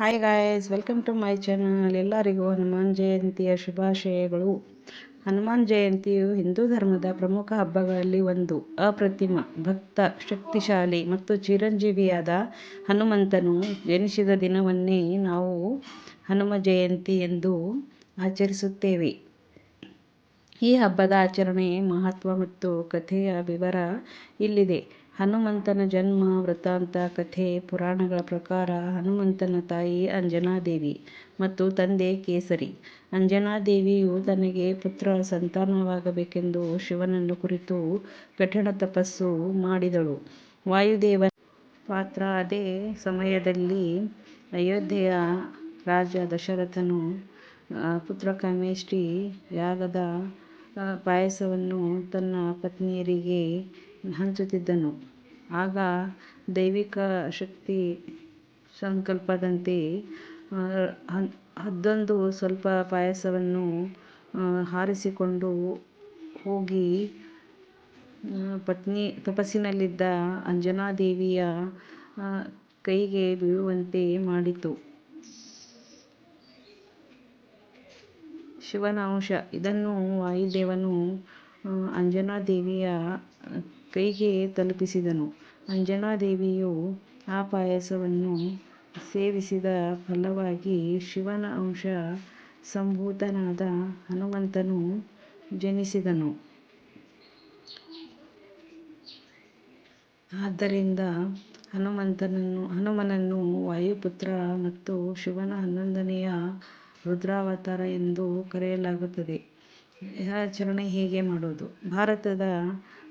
Hi guys, welcome to my channel. ಎಲ್ಲರಿಗೂ ಹನುಮಾನ್ ಜಯಂತಿಯ ಶುಭಾಶಯಗಳು. ಹನುಮಾನ್ ಜಯಂತಿಯು ಹಿಂದೂ ಧರ್ಮದ ಪ್ರಮುಖ ಹಬ್ಬಗಳಲ್ಲಿ ಒಂದು. ಅಪ್ರತಿಮ ಭಕ್ತ, ಶಕ್ತಿಶಾಲಿ ಮತ್ತು ಚಿರಂಜೀವಿಯಾದ ಹನುಮಂತನು ಜನಿಸಿದ ದಿನವನ್ನೇ ನಾವು ಹನುಮ ಜಯಂತಿ ಎಂದು ಆಚರಿಸುತ್ತೇವೆ. ಈ ಹಬ್ಬದ ಆಚರಣೆ, ಮಹತ್ವ ಮತ್ತು ಕಥೆಯ ವಿವರ ಇಲ್ಲಿದೆ. ಹನುಮಂತನ ಜನ್ಮ ವೃತ್ತಾಂತ. ಕಥೆ. ಪುರಾಣಗಳ ಪ್ರಕಾರ ಹನುಮಂತನ ತಾಯಿ ಅಂಜನಾದೇವಿ ಮತ್ತು ತಂದೆ ಕೇಸರಿ. ಅಂಜನಾದೇವಿಯು ತನಗೆ ಪುತ್ರ ಸಂತಾನವಾಗಬೇಕೆಂದು ಶಿವನನ್ನು ಕುರಿತು ಕಠಿಣ ತಪಸ್ಸು ಮಾಡಿದಳು. ವಾಯುದೇವನ ಪಾತ್ರ. ಅದೇ ಸಮಯದಲ್ಲಿ ಅಯೋಧ್ಯೆಯ ರಾಜ ದಶರಥನು ಪುತ್ರಕಾಮೇಷ್ಟಿ ಯಾಗದ ಪಾಯಸವನ್ನು ತನ್ನ ಪತ್ನಿಯರಿಗೆ ಹಂಚುತ್ತಿದ್ದನು. ಆಗ ದೈವಿಕ ಶಕ್ತಿ ಸಂಕಲ್ಪದಂತೆ 11 ಸ್ವಲ್ಪ ಪಾಯಸವನ್ನು ಹಾರಿಸಿಕೊಂಡು ಹೋಗಿ ತಪಸ್ಸಿನಲ್ಲಿದ್ದ ಅಂಜನಾದೇವಿಯ ಕೈಗೆ ಬೀಳುವಂತೆ ಮಾಡಿತು. ಶಿವನ ಅಂಶ. ಇದನ್ನು ವಾಯುದೇವನು ಅಂಜನಾದೇವಿಯ ಕೈಗೆ ತಲುಪಿಸಿದನು. ಅಂಜನಾದೇವಿಯು ಆ ಪಾಯಸವನ್ನು ಸೇವಿಸಿದ ಫಲವಾಗಿ ಶಿವನ ಅಂಶ ಸಂಭೂತನಾದ ಹನುಮಂತನು ಜನಿಸಿದನು. ಆದ್ದರಿಂದ ಹನುಮನನ್ನು ವಾಯುಪುತ್ರ ಮತ್ತು ಶಿವನ 11ನೆಯ ರುದ್ರಾವತಾರ ಎಂದು ಕರೆಯಲಾಗುತ್ತದೆ. ಆಚರಣೆ ಹೇಗೆ ಮಾಡುವುದು? ಭಾರತದ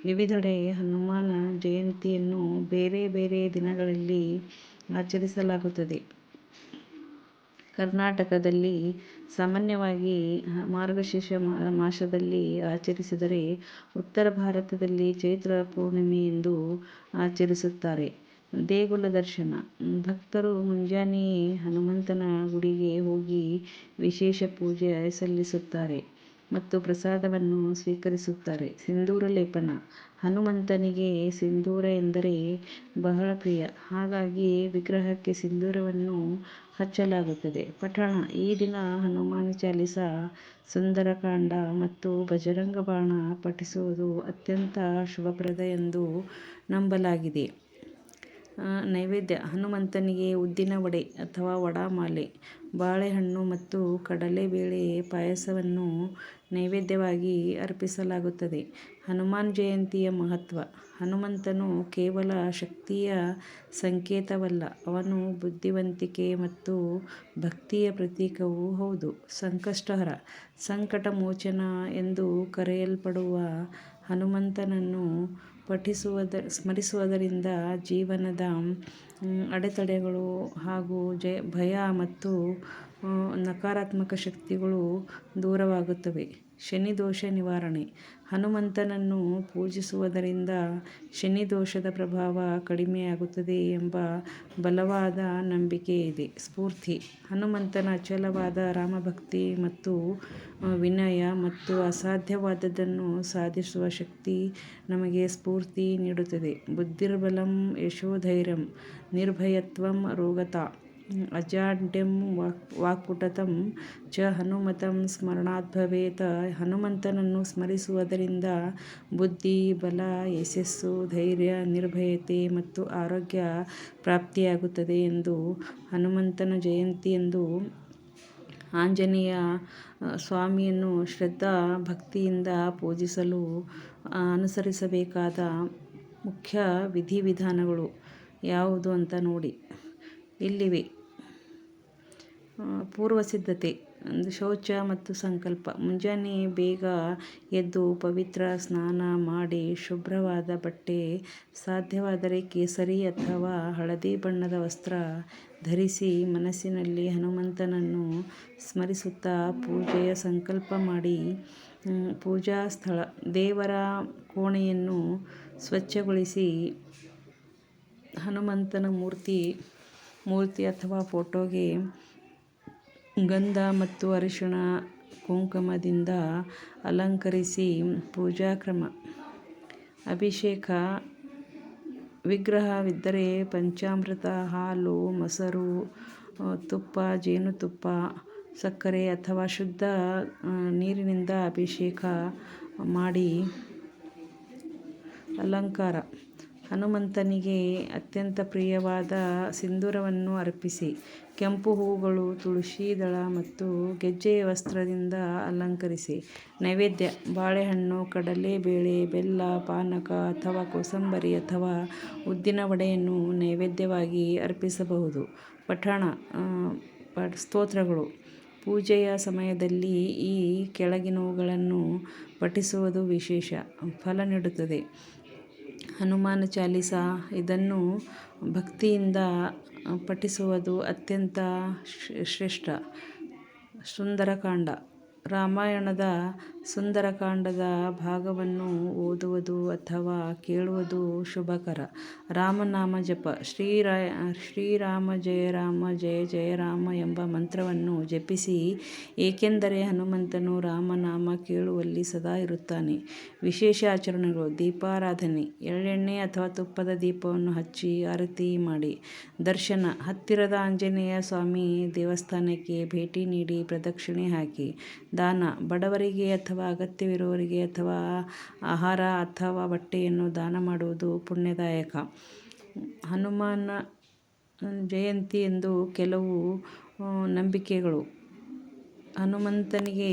ವಿವಿಧೆಡೆ ಹನುಮಾನ ಜಯಂತಿಯನ್ನು ಬೇರೆ ಬೇರೆ ದಿನಗಳಲ್ಲಿ ಆಚರಿಸಲಾಗುತ್ತದೆ. ಕರ್ನಾಟಕದಲ್ಲಿ ಸಾಮಾನ್ಯವಾಗಿ ಮಾರ್ಗಶೀರ್ಷ ಮಾಸದಲ್ಲಿ ಆಚರಿಸಿದರೆ, ಉತ್ತರ ಭಾರತದಲ್ಲಿ ಚೈತ್ರ ಪೌರ್ಣಿಮೆ ಎಂದು ಆಚರಿಸುತ್ತಾರೆ. ದೇಗುಲ ದರ್ಶನ. ಭಕ್ತರು ಮುಂಜಾನೆಯೇ ಹನುಮಂತನ ಗುಡಿಗೆ ಹೋಗಿ ವಿಶೇಷ ಪೂಜೆ ಸಲ್ಲಿಸುತ್ತಾರೆ ಮತ್ತು ಪ್ರಸಾದವನ್ನು ಸ್ವೀಕರಿಸುತ್ತಾರೆ. ಸಿಂಧೂರ ಲೇಪನ. ಹನುಮಂತನಿಗೆ ಸಿಂಧೂರ ಎಂದರೆ ಬಹಳ ಪ್ರಿಯ. ಹಾಗಾಗಿ ವಿಗ್ರಹಕ್ಕೆ ಸಿಂಧೂರವನ್ನು ಹಚ್ಚಲಾಗುತ್ತದೆ. ಪಠಣ. ಈ ದಿನ ಹನುಮಾನ್ ಚಾಲಿಸ, ಸುಂದರಕಾಂಡ ಮತ್ತು ಬಜರಂಗ ಬಾಣ ಪಠಿಸುವುದು ಅತ್ಯಂತ ಶುಭಪ್ರದ ಎಂದು ನಂಬಲಾಗಿದೆ. ನೈವೇದ್ಯ. ಹನುಮಂತನಿಗೆ ಉದ್ದಿನ ವಡೆ ಅಥವಾ ವಡಮಾಲೆ, ಬಾಳೆಹಣ್ಣು ಮತ್ತು ಕಡಲೆಬೇಳೆ ಪಾಯಸವನ್ನು ನೈವೇದ್ಯವಾಗಿ ಅರ್ಪಿಸಲಾಗುತ್ತದೆ. ಹನುಮಾನ್ ಜಯಂತಿಯ ಮಹತ್ವ. ಹನುಮಂತನು ಕೇವಲ ಶಕ್ತಿಯ ಸಂಕೇತವಲ್ಲ, ಅವನು ಬುದ್ಧಿವಂತಿಕೆ ಮತ್ತು ಭಕ್ತಿಯ ಪ್ರತೀಕವೂ ಹೌದು. ಸಂಕಷ್ಟಹರ. ಸಂಕಟ ಮೋಚನ ಎಂದು ಕರೆಯಲ್ಪಡುವ ಹನುಮಂತನನ್ನು ಸ್ಮರಿಸುವುದರಿಂದ ಜೀವನದ ಅಡೆತಡೆಗಳು ಹಾಗೂ ಭಯ ಮತ್ತು ನಕಾರಾತ್ಮಕ ಶಕ್ತಿಗಳು ದೂರವಾಗುತ್ತವೆ. ಶನಿ ದೋಷ ನಿವಾರಣೆ. ಹನುಮಂತನನ್ನು ಪೂಜಿಸುವುದರಿಂದ ಶನಿ ದೋಷದ ಪ್ರಭಾವ ಕಡಿಮೆಯಾಗುತ್ತದೆ ಎಂಬ ಬಲವಾದ ನಂಬಿಕೆ ಇದೆ. ಸ್ಫೂರ್ತಿ. ಹನುಮಂತನ ಅಚಲವಾದ ರಾಮಭಕ್ತಿ ಮತ್ತು ವಿನಯ ಮತ್ತು ಅಸಾಧ್ಯವಾದದ್ದನ್ನು ಸಾಧಿಸುವ ಶಕ್ತಿ ನಮಗೆ ಸ್ಫೂರ್ತಿ ನೀಡುತ್ತದೆ. ಬುದ್ಧಿರ್ಬಲಂ ಯಶೋಧೈರ್ಯಂ ನಿರ್ಭಯತ್ವಂ ಅರೋಗತಾ ಅಜಾಡ್ಯಂ ವಾಕ್ಪಟುತಂ ಚ ಹನುಮತಂ ಸ್ಮರಣಾತ್ ಭವೇತ್. ಹನುಮಂತನನ್ನು ಸ್ಮರಿಸುವುದರಿಂದ ಬುದ್ಧಿ, ಬಲ, ಯಶಸ್ಸು, ಧೈರ್ಯ, ನಿರ್ಭಯತೆ ಮತ್ತು ಆರೋಗ್ಯ ಪ್ರಾಪ್ತಿಯಾಗುತ್ತದೆ ಎಂದು ಹನುಮಂತನ ಜಯಂತಿಯಂದು ಆಂಜನೇಯ ಸ್ವಾಮಿಯನ್ನು ಶ್ರದ್ಧಾ ಭಕ್ತಿಯಿಂದ ಪೂಜಿಸಲು ಅನುಸರಿಸಬೇಕಾದ ಮುಖ್ಯ ವಿಧಿವಿಧಾನಗಳು ಯಾವುದು ಅಂತ ನೋಡಿ. ಇಲ್ಲಿವೆ. ಪೂರ್ವ ಸಿದ್ಧತೆ. ಶೌಚ ಮತ್ತು ಸಂಕಲ್ಪ. ಮುಂಜಾನೆ ಬೇಗ ಎದ್ದು ಪವಿತ್ರ ಸ್ನಾನ ಮಾಡಿ ಶುಭ್ರವಾದ ಬಟ್ಟೆ, ಸಾಧ್ಯವಾದರೆ ಕೇಸರಿ ಅಥವಾ ಹಳದಿ ಬಣ್ಣದ ವಸ್ತ್ರ ಧರಿಸಿ ಮನಸ್ಸಿನಲ್ಲಿ ಹನುಮಂತನನ್ನು ಸ್ಮರಿಸುತ್ತಾ ಪೂಜೆಯ ಸಂಕಲ್ಪ ಮಾಡಿ. ಪೂಜಾ ಸ್ಥಳ. ದೇವರ ಕೋಣೆಯನ್ನು ಸ್ವಚ್ಛಗೊಳಿಸಿ ಹನುಮಂತನ ಮೂರ್ತಿ ಅಥವಾ ಫೋಟೋಗೆ ಗಂಧ ಮತ್ತು ಅರಿಶಿಣ ಕುಂಕುಮದಿಂದ ಅಲಂಕರಿಸಿ. ಪೂಜಾ ಕ್ರಮ. ಅಭಿಷೇಕ. ವಿಗ್ರಹವಿದ್ದರೆ ಪಂಚಾಮೃತ, ಹಾಲು, ಮೊಸರು, ತುಪ್ಪ, ಜೇನುತುಪ್ಪ, ಸಕ್ಕರೆ ಅಥವಾ ಶುದ್ಧ ನೀರಿನಿಂದ ಅಭಿಷೇಕ ಮಾಡಿ ಅಲಂಕಾರ. ಹನುಮಂತನಿಗೆ ಅತ್ಯಂತ ಪ್ರಿಯವಾದ ಸಿಂಧೂರವನ್ನು ಅರ್ಪಿಸಿ ಕೆಂಪು ಹೂವುಗಳು, ತುಳಸಿ ದಳ ಮತ್ತು ಗೆಜ್ಜೆಯ ವಸ್ತ್ರದಿಂದ ಅಲಂಕರಿಸಿ. ನೈವೇದ್ಯ: ಬಾಳೆಹಣ್ಣು, ಕಡಲೆ ಬೇಳೆ, ಬೆಲ್ಲ, ಪಾನಕ ಅಥವಾ ಕೋಸಂಬರಿ ಅಥವಾ ಉದ್ದಿನ ವಡೆಯನ್ನು ನೈವೇದ್ಯವಾಗಿ ಅರ್ಪಿಸಬಹುದು. ಪಠಣ ಸ್ತೋತ್ರಗಳು: ಪೂಜೆಯ ಸಮಯದಲ್ಲಿ ಈ ಕೆಳಗಿನವುಗಳನ್ನು ಪಠಿಸುವುದು ವಿಶೇಷ ಫಲ ನೀಡುತ್ತದೆ. ಹನುಮಾನ ಚಾಲೀಸ: ಇದನ್ನು ಭಕ್ತಿಯಿಂದ ಪಠಿಸುವುದು ಅತ್ಯಂತ ಶ್ರೇಷ್ಠ. ಸುಂದರಕಾಂಡ: ರಾಮಾಯಣದ ಸುಂದರಕಾಂಡದ ಭಾಗವನ್ನು ಓದುವುದು ಅಥವಾ ಕೇಳುವುದು ಶುಭಕರ. ರಾಮನಾಮ ಜಪ: ಶ್ರೀರಾಮ ಜಯ ರಾಮ, ಜಯ ಜಯ ರಾಮ ಎಂಬ ಮಂತ್ರವನ್ನು ಜಪಿಸಿ, ಏಕೆಂದರೆ ಹನುಮಂತನು ರಾಮನಾಮ ಕೇಳುವಲ್ಲಿ ಸದಾ ಇರುತ್ತಾನೆ. ವಿಶೇಷ ಆಚರಣೆಗಳು: ದೀಪಾರಾಧನೆ: ಎಳ್ಳೆಣ್ಣೆ ಅಥವಾ ತುಪ್ಪದ ದೀಪವನ್ನು ಹಚ್ಚಿ ಆರತಿ ಮಾಡಿ. ದರ್ಶನ: ಹತ್ತಿರದ ಆಂಜನೇಯ ಸ್ವಾಮಿ ದೇವಸ್ಥಾನಕ್ಕೆ ಭೇಟಿ ನೀಡಿ ಪ್ರದಕ್ಷಿಣೆ ಹಾಕಿ. ದಾನ: ಬಡವರಿಗೆ ಅಥವಾ ಅಗತ್ಯವಿರುವವರಿಗೆ ಅಥವಾ ಆಹಾರ ಅಥವಾ ಬಟ್ಟೆಯನ್ನು ದಾನ ಮಾಡುವುದು ಪುಣ್ಯದಾಯಕ. ಹನುಮಾನ ಜಯಂತಿ ಎಂದು ಕೆಲವು ನಂಬಿಕೆಗಳು. ಹನುಮಂತನಿಗೆ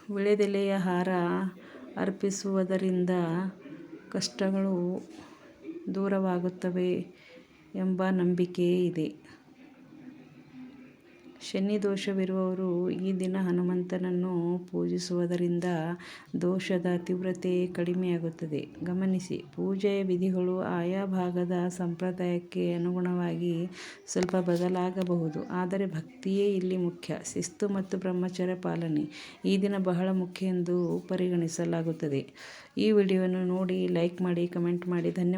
ವೀಳ್ಯದೆಲೆಯ ಹಾರ ಅರ್ಪಿಸುವುದರಿಂದ ಕಷ್ಟಗಳು ದೂರವಾಗುತ್ತವೆ ಎಂಬ ನಂಬಿಕೆ ಇದೆ. ಶನಿ ದೋಷವಿರುವವರು ಈ ದಿನ ಹನುಮಂತನನ್ನು ಪೂಜಿಸುವುದರಿಂದ ದೋಷದ ತೀವ್ರತೆ ಕಡಿಮೆಯಾಗುತ್ತದೆ. ಗಮನಿಸಿ: ಪೂಜೆಯ ವಿಧಿಗಳು ಆಯಾ ಭಾಗದ ಸಂಪ್ರದಾಯಕ್ಕೆ ಅನುಗುಣವಾಗಿ ಸ್ವಲ್ಪ ಬದಲಾಗಬಹುದು, ಆದರೆ ಭಕ್ತಿಯೇ ಇಲ್ಲಿ ಮುಖ್ಯ. ಶಿಸ್ತು ಮತ್ತು ಬ್ರಹ್ಮಚರ್ಯ ಪಾಲನೆ ಈ ದಿನ ಬಹಳ ಮುಖ್ಯ ಎಂದು ಪರಿಗಣಿಸಲಾಗುತ್ತದೆ. ಈ ವಿಡಿಯೋವನ್ನು ನೋಡಿ ಲೈಕ್ ಮಾಡಿ, ಕಮೆಂಟ್ ಮಾಡಿ. ಧನ್ಯವಾದ.